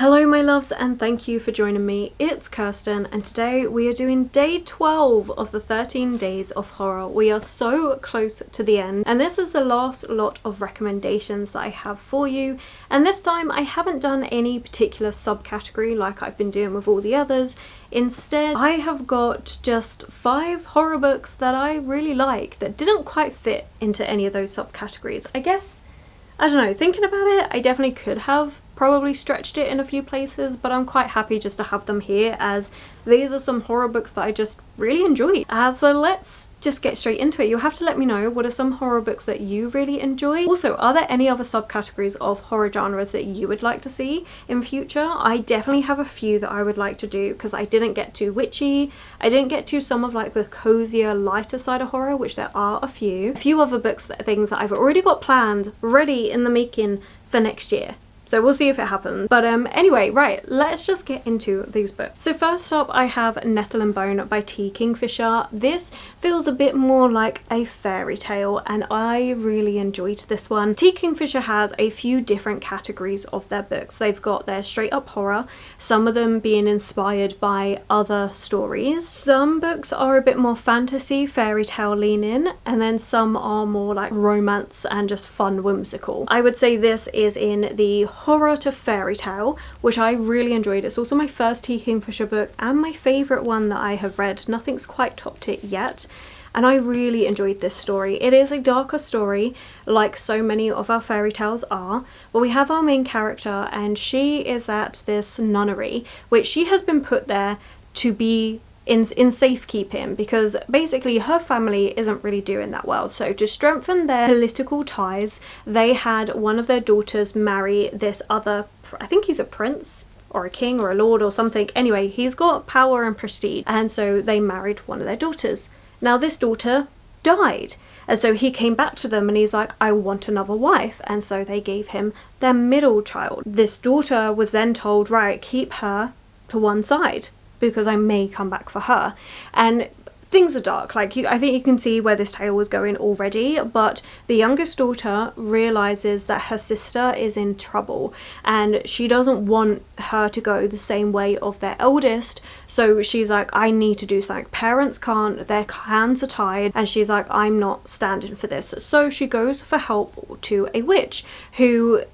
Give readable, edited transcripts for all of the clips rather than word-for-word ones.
Hello my loves, and thank you for joining me. It's Kirsten and today we are doing day 12 of the 13 days of horror. We are so close to the end and this is the last lot of recommendations that I have for you, and this time I haven't done any particular subcategory like I've been doing with all the others. Instead, I have got just 5 horror books that I really like that didn't quite fit into any of those subcategories. I don't know, thinking about it, I definitely could have probably stretched it in a few places, but I'm quite happy just to have them here as these are some horror books that I just really enjoyed. So let's just get straight into it. You'll have to let me know what are some horror books that you really enjoy. Also, are there any other subcategories of horror genres that you would like to see in future? I definitely have a few that I would like to do because I didn't get to witchy, I didn't get to some of like the cozier, lighter side of horror, which there are a few other books, things that I've already got planned, ready in the making for next year. So we'll see if it happens. But anyway, right, let's just get into these books. So first up, I have Nettle and Bone by T. Kingfisher. This feels a bit more like a fairy tale and I really enjoyed this one. T. Kingfisher has a few different categories of their books. They've got their straight up horror, some of them being inspired by other stories. Some books are a bit more fantasy, fairy tale leaning, and then some are more like romance and just fun, whimsical. I would say this is in the horror to fairy tale, which I really enjoyed. It's also my first T. Kingfisher book and my favourite one that I have read. Nothing's quite topped it yet. And I really enjoyed this story. It is a darker story, like so many of our fairy tales are, but we have our main character and she is at this nunnery, which she has been put there to be in safekeeping because basically her family isn't really doing that well. So to strengthen their political ties, they had one of their daughters marry this other, I think he's a prince or a king or a lord or something. Anyway, he's got power and prestige, and so they married one of their daughters. Now this daughter died, and so he came back to them and he's like, I want another wife, and so they gave him their middle child. This daughter was then told, right, keep her to one side because I may come back for her. And things are dark, like I think you can see where this tale was going already, but the youngest daughter realizes that her sister is in trouble and she doesn't want her to go the same way of their eldest, so she's like, I need to do something. Parents can't, their hands are tied, and she's like, I'm not standing for this. So she goes for help to a witch who,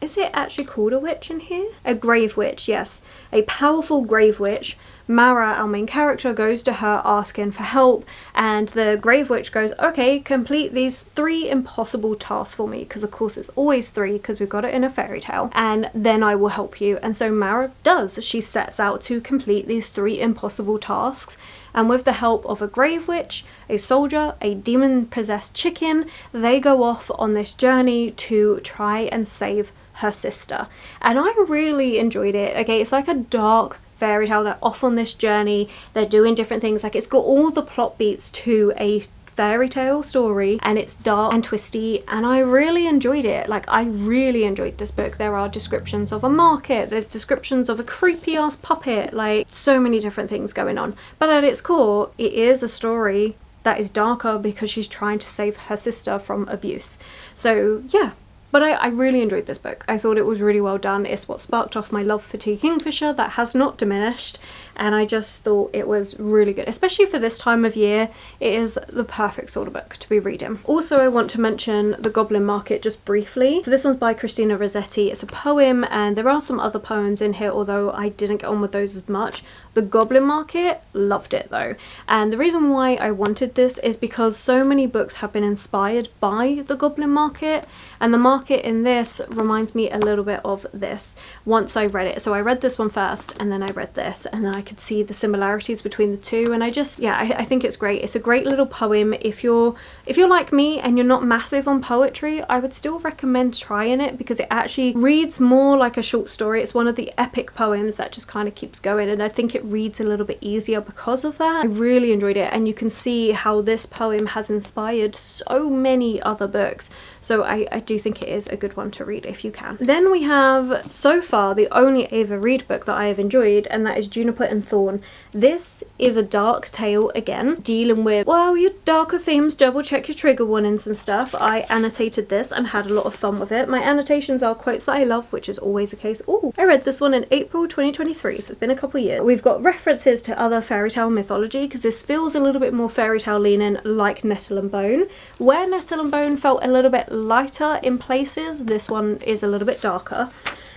is it actually called a witch in here? A grave witch, yes. A powerful grave witch. Mara, our main character, goes to her asking for help, and the grave witch goes, okay, complete these 3 impossible tasks for me, because of course it's always 3 because we've got it in a fairy tale, and then I will help you. And so Mara does. She sets out to complete these 3 impossible tasks, and with the help of a grave witch, a soldier, a demon-possessed chicken, they go off on this journey to try and save her sister. And I really enjoyed it. Okay, it's like a dark fairy tale. They're off on this journey, they're doing different things, like it's got all the plot beats to a fairy tale story, and it's dark and twisty, and I really enjoyed it. Like, I really enjoyed this book. There are descriptions of a market, there's descriptions of a creepy ass puppet, like so many different things going on, but at its core it is a story that is darker because she's trying to save her sister from abuse. So yeah, but I really enjoyed this book. I thought it was really well done. It's what sparked off my love for T. Kingfisher. That has not diminished, and I just thought it was really good. Especially for this time of year, it is the perfect sort of book to be reading. Also, I want to mention The Goblin Market just briefly. So this one's by Christina Rossetti. It's a poem, and there are some other poems in here, although I didn't get on with those as much. The Goblin Market, loved it though. And the reason why I wanted this is because so many books have been inspired by The Goblin Market, and the market in this reminds me a little bit of this once I read it. So I read this one first and then I read this, and then I could see the similarities between the two, and I just, yeah, I think it's great. It's a great little poem. If you're like me and you're not massive on poetry, I would still recommend trying it because it actually reads more like a short story. It's one of the epic poems that just kind of keeps going, and I think it reads a little bit easier because of that. I really enjoyed it, and you can see how this poem has inspired so many other books. So I do think it is a good one to read if you can. Then we have, so far, the only Ava Reid book that I have enjoyed, and that is Juniper in and Thorn. This is a dark tale again, dealing with, well, your darker themes. Double check your trigger warnings and stuff. I annotated this and had a lot of fun with it. My annotations are quotes that I love, which is always the case. Oh, I read this one in April 2023, so it's been a couple years. We've got references to other fairy tale mythology, because this feels a little bit more fairy tale leaning, like Nettle and Bone. Where Nettle and Bone felt a little bit lighter in places, this one is a little bit darker.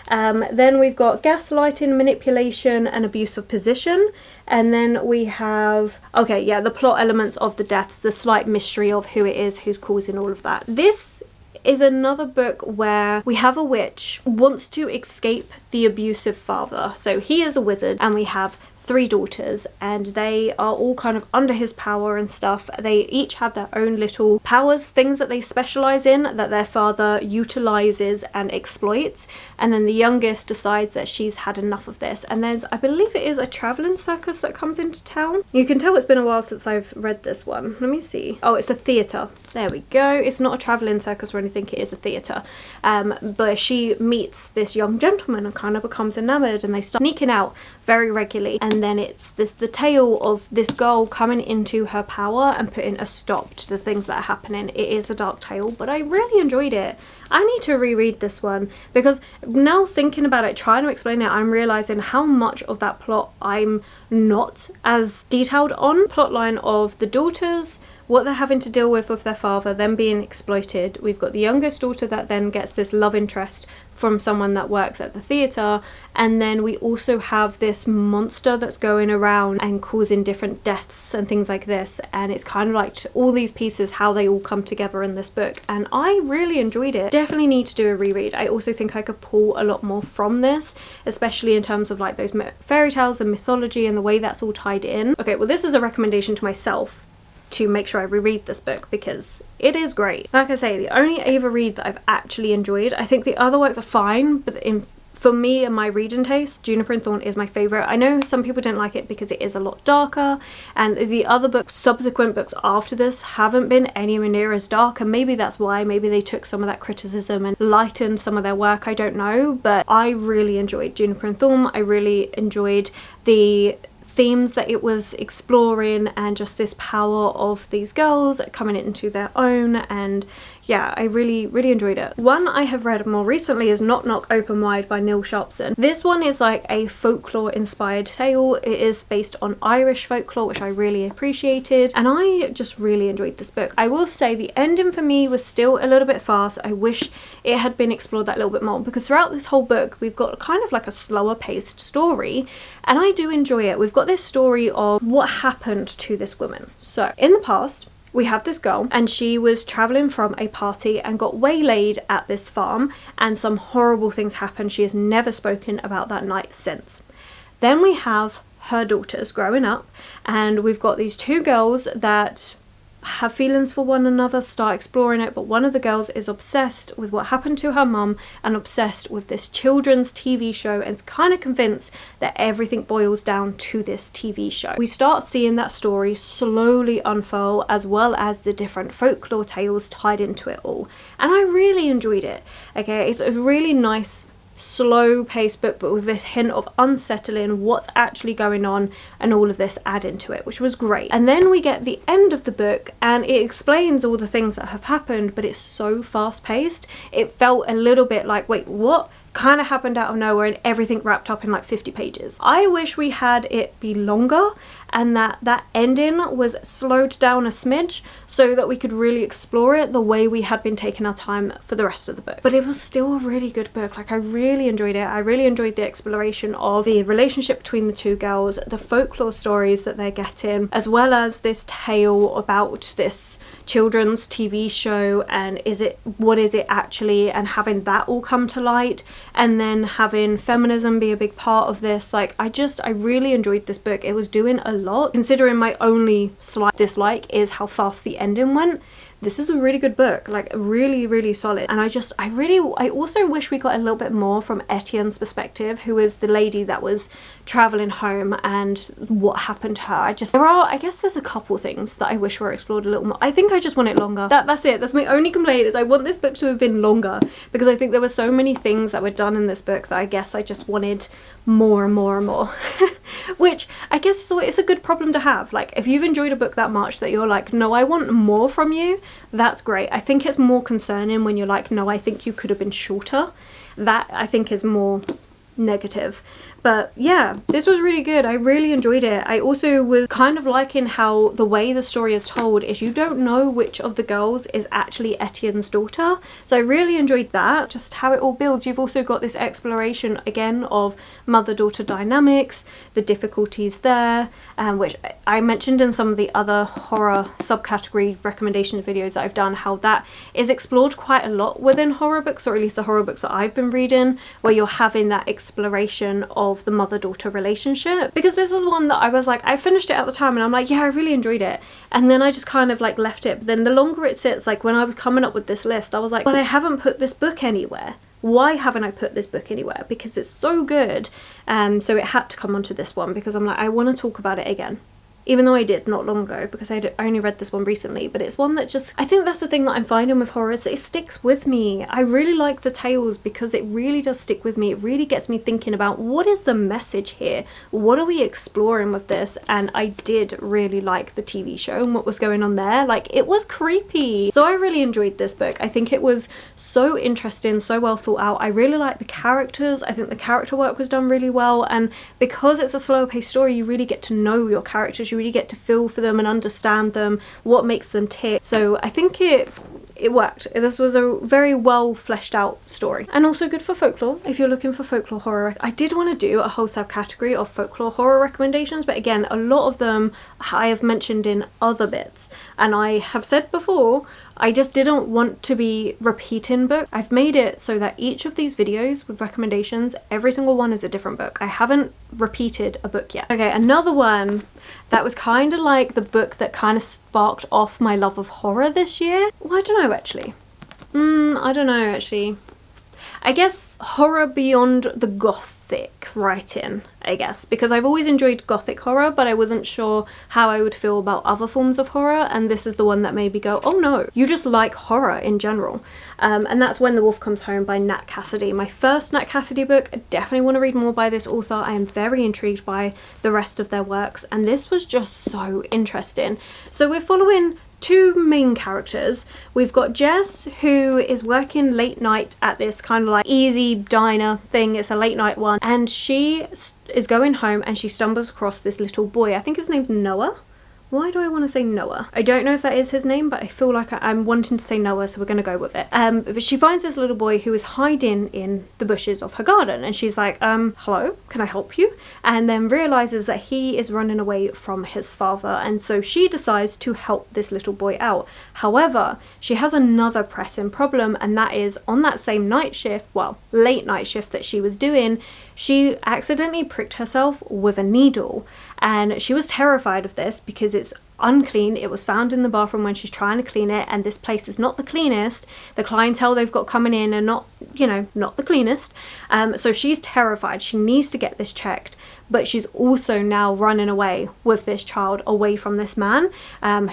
Then we've got gaslighting, manipulation and abuse of position. And then we have, okay, yeah, the plot elements of the deaths, the slight mystery of who it is who's causing all of that. This is another book where we have a witch wants to escape the abusive father. So he is a wizard and we have 3 daughters, and they are all kind of under his power and stuff. They each have their own little powers, things that they specialize in that their father utilizes and exploits, and then the youngest decides that she's had enough of this, and there's, I believe it is a traveling circus that comes into town. You can tell it's been a while since I've read this one. Let me see. Oh, it's a theatre. There we go. It's not a traveling circus or anything, it is a theatre. But she meets this young gentleman and kind of becomes enamored, and they start sneaking out very regularly, and then it's the tale of this girl coming into her power and putting a stop to the things that are happening. It is a dark tale, but I really enjoyed it. I need to reread this one, because now thinking about it, trying to explain it, I'm realizing how much of that plot I'm not as detailed on. Plotline of the daughters, what they're having to deal with their father, them being exploited. We've got the youngest daughter that then gets this love interest from someone that works at the theatre, and then we also have this monster that's going around and causing different deaths and things like this, and it's kind of like all these pieces, how they all come together in this book, and I really enjoyed it. Definitely need to do a reread. I also think I could pull a lot more from this, especially in terms of like those fairy tales and mythology and the way that's all tied in. Okay, well, this is a recommendation to myself to make sure I reread this book, because it is great. Like I say, the only Ava read that I've actually enjoyed. I think the other works are fine, but for me and my reading taste, Juniper and Thorn is my favourite. I know some people don't like it because it is a lot darker, and the other books, subsequent books after this, haven't been anywhere near as dark, and maybe that's why. Maybe they took some of that criticism and lightened some of their work, I don't know, but I really enjoyed Juniper and Thorn. I really enjoyed the themes that it was exploring, and just this power of these girls coming into their own, and yeah, I really enjoyed it. One I have read more recently is Knock Knock Open Wide by Neil Sharpson. This one is like a folklore inspired tale. It is based on Irish folklore, which I really appreciated, and I just really enjoyed this book. I will say the ending for me was still a little bit fast. I wish it had been explored that little bit more, because throughout this whole book we've got kind of like a slower paced story, and I do enjoy it. We've got this story of what happened to this woman. So in the past, we have this girl, and she was travelling from a party and got waylaid at this farm, and some horrible things happened. She has never spoken about that night since. Then we have her daughters growing up, and we've got these 2 girls that have feelings for one another, start exploring it, but one of the girls is obsessed with what happened to her mum and obsessed with this children's TV show, and is kind of convinced that everything boils down to this TV show. We start seeing that story slowly unfold, as well as the different folklore tales tied into it all, and I really enjoyed it. Okay, it's a really nice slow paced book, but with this hint of unsettling what's actually going on and all of this add into it, which was great. And then we get the end of the book, and it explains all the things that have happened, but it's so fast paced, it felt a little bit like, wait, what kind of happened out of nowhere, and everything wrapped up in like 50 pages. I wish we had it be longer, and that ending was slowed down a smidge so that we could really explore it the way we had been taking our time for the rest of the book. But it was still a really good book. Like, I really enjoyed it. I really enjoyed the exploration of the relationship between the 2 girls, the folklore stories that they're getting, as well as this tale about this children's TV show, and what is it actually, and having that all come to light, and then having feminism be a big part of this. Like, I really enjoyed this book. It was doing a lot, considering my only slight dislike is how fast the ending went. This is a really good book, like really solid. And I also wish we got a little bit more from Etienne's perspective, who is the lady that was traveling home and what happened to her. I guess there's a couple things that I wish were explored a little more. I think I just want it longer. That's it. That's my only complaint, is I want this book to have been longer, because I think there were so many things that were done in this book that I guess I just wanted more and more and more. Which I guess it's a good problem to have. Like, if you've enjoyed a book that much that you're like, no, I want more from you, that's great. I think it's more concerning when you're like, no, I think you could have been shorter. That I think is more negative. But yeah, this was really good. I really enjoyed it. I also was kind of liking how the way the story is told is you don't know which of the girls is actually Etienne's daughter. So I really enjoyed that, just how it all builds. You've also got this exploration again of mother-daughter dynamics, the difficulties there, which I mentioned in some of the other horror subcategory recommendation videos that I've done, how that is explored quite a lot within horror books, or at least the horror books that I've been reading, where you're having that exploration of the mother-daughter relationship. Because this is one that I was like, I finished it at the time and I'm like, yeah, I really enjoyed it, and then I just kind of like left it. But then the longer it sits, like when I was coming up with this list, I was like, but I haven't put this book anywhere. Why haven't I put this book anywhere? Because it's so good. So it had to come onto this one, because I'm like, I want to talk about it again. Even though I did not long ago, because I only read this one recently, but it's one that just, I think that's the thing that I'm finding with horror, is that it sticks with me. I really like the tales because it really does stick with me. It really gets me thinking about, what is the message here? What are we exploring with this? And I did really like the TV show and what was going on there. Like, it was creepy. So I really enjoyed this book. I think it was so interesting, so well thought out. I really like the characters. I think the character work was done really well. And because it's a slower paced story, you really get to know your characters. You really get to feel for them and understand them, what makes them tick. So I think it worked. This was a very well fleshed out story, and also good for folklore if you're looking for folklore horror. I did want to do a whole subcategory of folklore horror recommendations, but again, a lot of them I have mentioned in other bits, and I have said before, I just didn't want to be repeating books. I've made it so that each of these videos with recommendations, every single one is a different book. I haven't repeated a book yet. Okay, another one that was kind of like the book that kind of sparked off my love of horror this year. Well, I don't know actually. I don't know actually. I guess horror beyond the gothic writing, I guess, because I've always enjoyed gothic horror, but I wasn't sure how I would feel about other forms of horror, and this is the one that made me go, oh no, you just like horror in general. And that's When the Wolf Comes Home by Nat Cassidy. My first Nat Cassidy book. I definitely want to read more by this author. I am very intrigued by the rest of their works, and this was just so interesting. So we're following two main characters. We've got Jess, who is working late night at this kind of like easy diner thing. It's a late night one, and she is going home and she stumbles across this little boy. I think his name's Noah. Why do I want to say Noah? I don't know if that is his name, but I feel like I'm wanting to say Noah, so we're going to go with it. But she finds this little boy who is hiding in the bushes of her garden, and she's like, hello, can I help you? And then realizes that he is running away from his father, and so she decides to help this little boy out. However, she has another pressing problem, and that is on that same night shift, well, late night shift that she was doing, she accidentally pricked herself with a needle. And she was terrified of this because it's unclean. It was found in the bathroom when she's trying to clean it, and this place is not the cleanest. The clientele they've got coming in are not, not the cleanest. So she's terrified. She needs to get this checked, but she's also now running away with this child away from this man,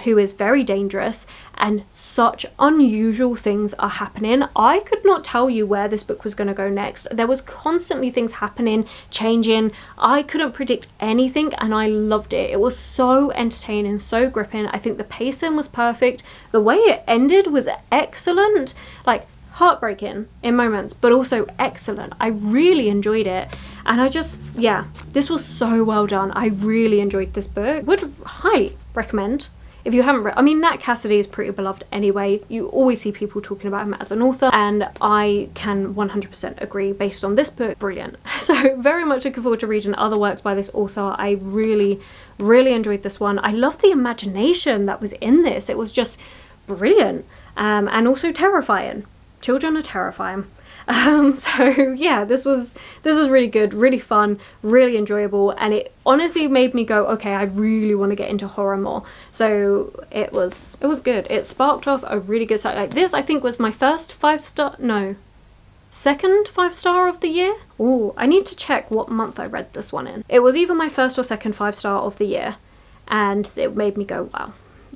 who is very dangerous, and such unusual things are happening. I could not tell you where this book was going to go next. There was constantly things happening, changing. I couldn't predict anything, and I loved it. It was so entertaining, so gripping. I think the pacing was perfect. The way it ended was excellent. Like, heartbreaking in moments, but also excellent. I really enjoyed it, and this was so well done. I really enjoyed this book. Would highly recommend if you haven't read. I mean, Nat Cassidy is pretty beloved anyway. You always see people talking about him as an author, and I can 100% agree based on this book. Brilliant. So very much looking forward to reading other works by this author. I really enjoyed this one. I love the imagination that was in this. It was just brilliant, and also terrifying. Children are terrifying. So yeah, this was really good, really fun, really enjoyable, and it honestly made me go, okay, I really want to get into horror more. So it was good. It sparked off a really good start. Like, this I think was my first second 5-star of the year. Oh, I need to check what month I read this one in. It was either my first or second 5-star of the year, and it made me go, wow.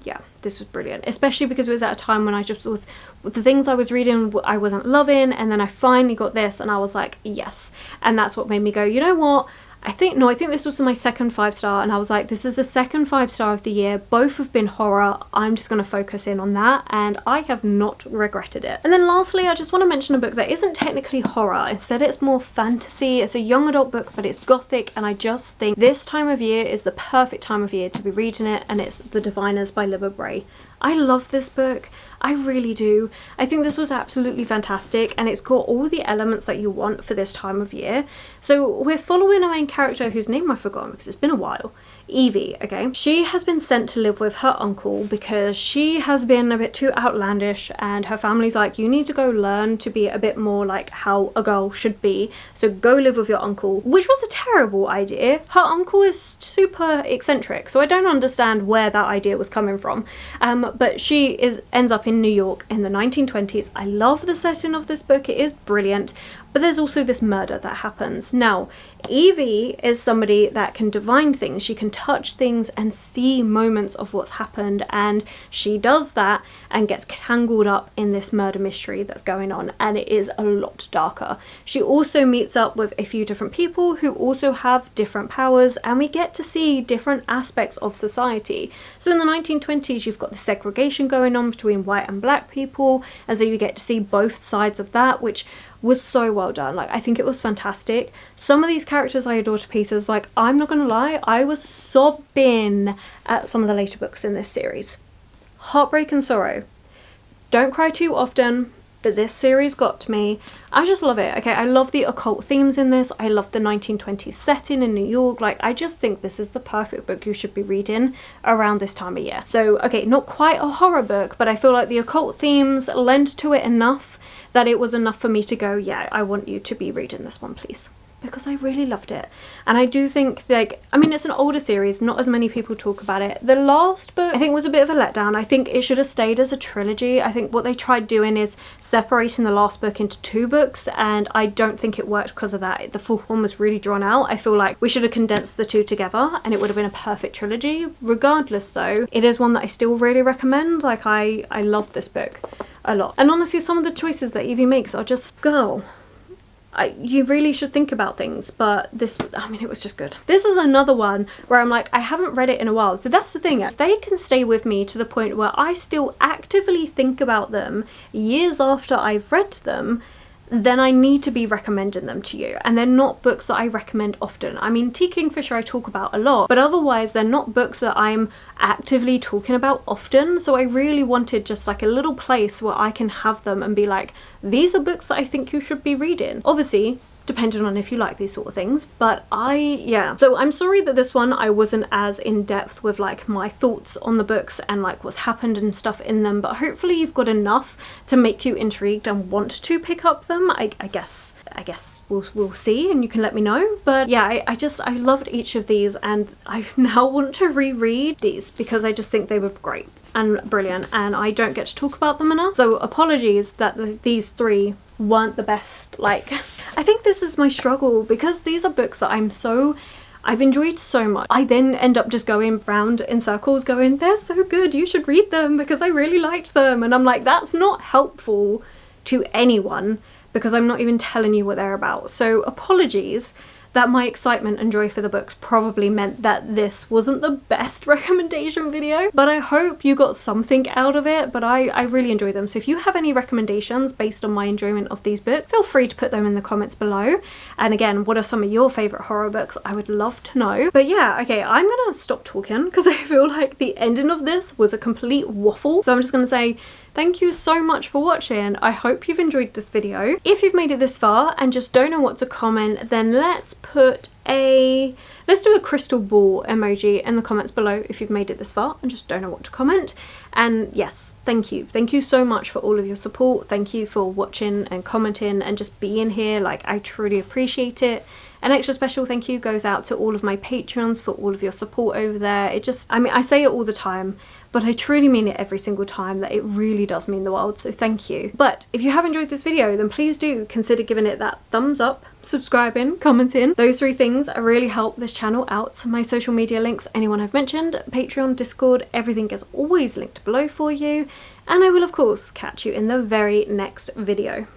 Yeah, this was brilliant, especially because it was at a time when I just was, the things I was reading I wasn't loving, and then I finally got this and I was like, yes. And that's what made me go, you know what, I think this was my second 5-star, and I was like, this is the second 5-star of the year. Both have been horror. I'm just going to focus in on that, and I have not regretted it. And then lastly, I just want to mention a book that isn't technically horror. Instead, it's more fantasy. It's a young adult book, but it's gothic, and I just think this time of year is the perfect time of year to be reading it, and it's The Diviners by Libba Bray. I love this book. I really do. I think this was absolutely fantastic, and it's got all the elements that you want for this time of year. So we're following a main character whose name I've forgotten because it's been a while. Evie, okay? She has been sent to live with her uncle because she has been a bit too outlandish, and her family's like, you need to go learn to be a bit more like how a girl should be, so go live with your uncle, which was a terrible idea. Her uncle is super eccentric, so I don't understand where that idea was coming from. But she ends up in New York in the 1920s. I love the setting of this book, it is brilliant, but there's also this murder that happens. Now, Evie is somebody that can divine things. She can touch things and see moments of what's happened, and she does that and gets tangled up in this murder mystery that's going on, and it is a lot darker. She also meets up with a few different people who also have different powers, and we get to see different aspects of society. So in the 1920s, you've got the segregation going on between white and black people, and so you get to see both sides of that, which was so well done. Like, I think it was fantastic. Some of these characters I adore to pieces. Like, I'm not gonna lie, I was sobbing at some of the later books in this series. Heartbreak and sorrow. Don't cry too often, but this series got to me. I just love it. Okay, I love the occult themes in this. I love the 1920s setting in New York. Like, I just think this is the perfect book you should be reading around this time of year. So, okay, not quite a horror book, but I feel like the occult themes lend to it enough that it was enough for me to go, yeah, I want you to be reading this one, please. Because I really loved it. And I do think, like, I mean, it's an older series, not as many people talk about it. The last book, I think, was a bit of a letdown. I think it should have stayed as a trilogy. I think what they tried doing is separating the last book into 2 books, and I don't think it worked because of that. The fourth one was really drawn out. I feel like we should have condensed the 2 together, and it would have been a perfect trilogy. Regardless, though, it is one that I still really recommend. Like, I love this book a lot. And honestly, some of the choices that Evie makes are just, girl, you really should think about things, but this, I mean, it was just good. This is another one where I'm like, I haven't read it in a while. So that's the thing. If they can stay with me to the point where I still actively think about them years after I've read them, then I need to be recommending them to you. And they're not books that I recommend often. I mean, Tea Kingfisher I talk about a lot, but otherwise they're not books that I'm actively talking about often. So I really wanted just like a little place where I can have them and be like, these are books that I think you should be reading. Obviously, depending on if you like these sort of things, but yeah. So I'm sorry that this one I wasn't as in depth with like my thoughts on the books and like what's happened and stuff in them, but hopefully you've got enough to make you intrigued and want to pick up them. I guess we'll see, and you can let me know. But yeah, I loved each of these, and I now want to reread these because I just think they were great and brilliant, and I don't get to talk about them enough. So apologies that these 3 weren't the best. Like, I think this is my struggle because these are books that I've enjoyed so much. I then end up just going round in circles going, they're so good, you should read them because I really liked them. And I'm like, that's not helpful to anyone because I'm not even telling you what they're about. So apologies that my excitement and joy for the books probably meant that this wasn't the best recommendation video, but I hope you got something out of it. But I really enjoy them. So if you have any recommendations based on my enjoyment of these books, feel free to put them in the comments below. And again, what are some of your favorite horror books? I would love to know. But yeah, okay, I'm gonna stop talking because I feel like the ending of this was a complete waffle. So I'm just gonna say thank you so much for watching. I hope you've enjoyed this video. If you've made it this far and just don't know what to comment, then let's do a crystal ball emoji in the comments below if you've made it this far and just don't know what to comment. And yes, thank you. Thank you so much for all of your support. Thank you for watching and commenting and just being here. Like, I truly appreciate it. An extra special thank you goes out to all of my Patreons for all of your support over there. It just, I mean, I say it all the time, but I truly mean it every single time, that it really does mean the world, so thank you. But if you have enjoyed this video, then please do consider giving it that thumbs up, subscribing, commenting. Those 3 things really help this channel out. My social media links, anyone I've mentioned, Patreon, Discord, everything is always linked below for you. And I will of course catch you in the very next video.